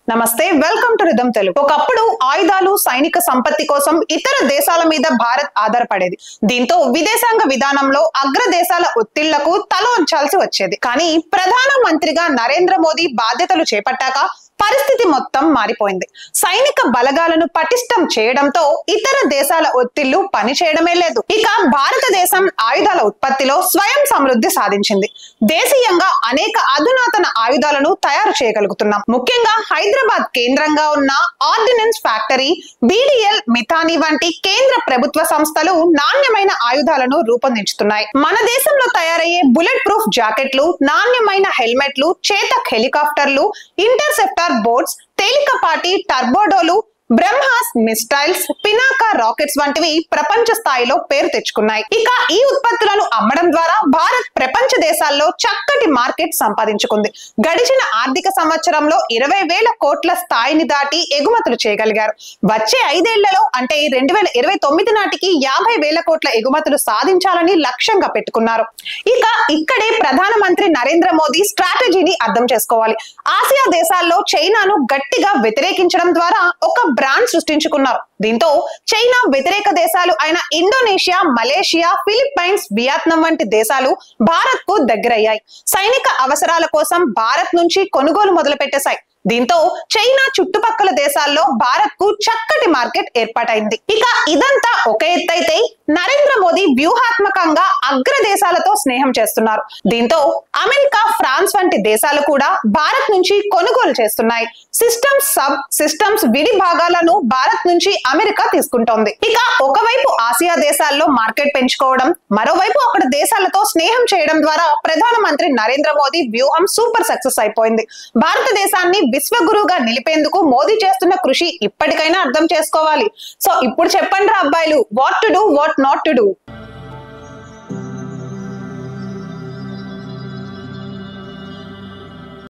నమస్తే, welcome to rhythm Telugu. ఒకప్పుడు ఆయుధాలు సైనిక సంపత్తి కోసం ఇతర దేశాల మీద భారత్ ఆధారపడేది. దీంతో విదేశాంగ విధానంలో అగ్ర దేశాల ఒత్తిళ్లకు తల వంచాల్సి వచ్చేది. కానీ ప్రధాన మంత్రిగా నరేంద్ర మోదీ బాధ్యతలు చేపట్టాక పరిస్థితి మొత్తం మారిపోయింది. సైనిక బలగాలను పటిష్టం చేయడంతో ఇతర దేశాల ఒత్తిళ్లు పనిచేయడమే లేదు. ఇక భారతదేశం ఆయుధాల ఉత్పత్తిలో స్వయం సమృద్ధి సాధించింది. దేశీయంగా అనేక అధునాతన ఆయుధాలను తయారు చేయగలుగుతున్నాం. ముఖ్యంగా హైదరాబాద్ కేంద్రంగా ఉన్న ఆర్డినెన్స్ ఫ్యాక్టరీ, BDL, మిథాని వంటి కేంద్ర ప్రభుత్వ సంస్థలు నాణ్యమైన ఆయుధాలను రూపొందించుతున్నాయి. మన దేశంలో తయారయ్యే బుల్లెట్ ప్రూఫ్ జాకెట్లు, నాణ్యమైన హెల్మెట్లు, చేతక్ హెలికాప్టర్లు, ఇంటర్సెప్టర్ బోట్స్, తేలికపాటి టర్బోడోలు, బ్రహ్మాస్ మిస్టైల్స్, పినాకా రాకెట్స్ వంటివి ప్రపంచ స్థాయిలో పేరు తెచ్చుకున్నాయి. ఇక ఈ ఉత్పత్తులను అమ్మడం ద్వారా భారత్ ప్రపంచ దేశాల్లో చక్కటి మార్కెట్ సంపాదించుకుంది. గడిచిన ఆర్థిక సంవత్సరంలో 20,000 కోట్ల స్థాయిని దాటి ఎగుమతులు చేయగలిగారు. వచ్చే 5 ఏళ్లలో అంటే 2029 నాటికి 50,000 కోట్ల ఎగుమతులు సాధించాలని లక్ష్యంగా పెట్టుకున్నారు. ఇక ఇక్కడే ప్రధానమంత్రి నరేంద్ర మోదీ స్ట్రాటజీని అర్థం చేసుకోవాలి. ఆసియా దేశాల్లో చైనాను గట్టిగా వ్యతిరేకించడం ద్వారా ఒక బ్రాండ్ సృష్టించుకున్నారు. దీంతో చైనా వ్యతిరేక దేశాలు అయిన ఇండోనేషియా, మలేషియా, ఫిలిప్పైన్స్, వియత్నాం వంటి దేశాలు భారత్ కు దగ్గరయ్యాయి. సైనిక అవసరాల కోసం భారత్ నుంచి కొనుగోలు మొదలు పెట్టేశాయి. దీంతో చైనా చుట్టుపక్కల దేశాల్లో భారత్ కు చక్కటి మార్కెట్ ఏర్పాటైంది. ఇక ఇదంతా ఒక ఎత్తైతే నరేంద్ర మోదీ వ్యూహాత్మకంగా అగ్ర దేశాలతో స్నేహం చేస్తున్నారు. దీంతో అమెరికా, ఫ్రాన్స్ వంటి దేశాలు కూడా భారత్ నుంచి కొనుగోలు చేస్తున్నాయి. సిస్టమ్స్ విడి భాగాలను భారత్ నుంచి అమెరికా తీసుకుంటోంది. ఇక ఒకవైపు ఆసియా దేశాల్లో మార్కెట్ పెంచుకోవడం, మరోవైపు అక్కడ దేశాలతో స్నేహం చేయడం ద్వారా ప్రధానమంత్రి నరేంద్ర మోదీ వ్యూహం సూపర్ సక్సెస్ అయిపోయింది. భారతదేశాన్ని విశ్వగురువుగా నిలిపేందుకు మోదీ చేస్తున్న కృషి ఇప్పటికైనా అర్థం చేసుకోవాలి. సో ఇప్పుడు చెప్పండి రా అబ్బాయిలు, what to do, what not to do.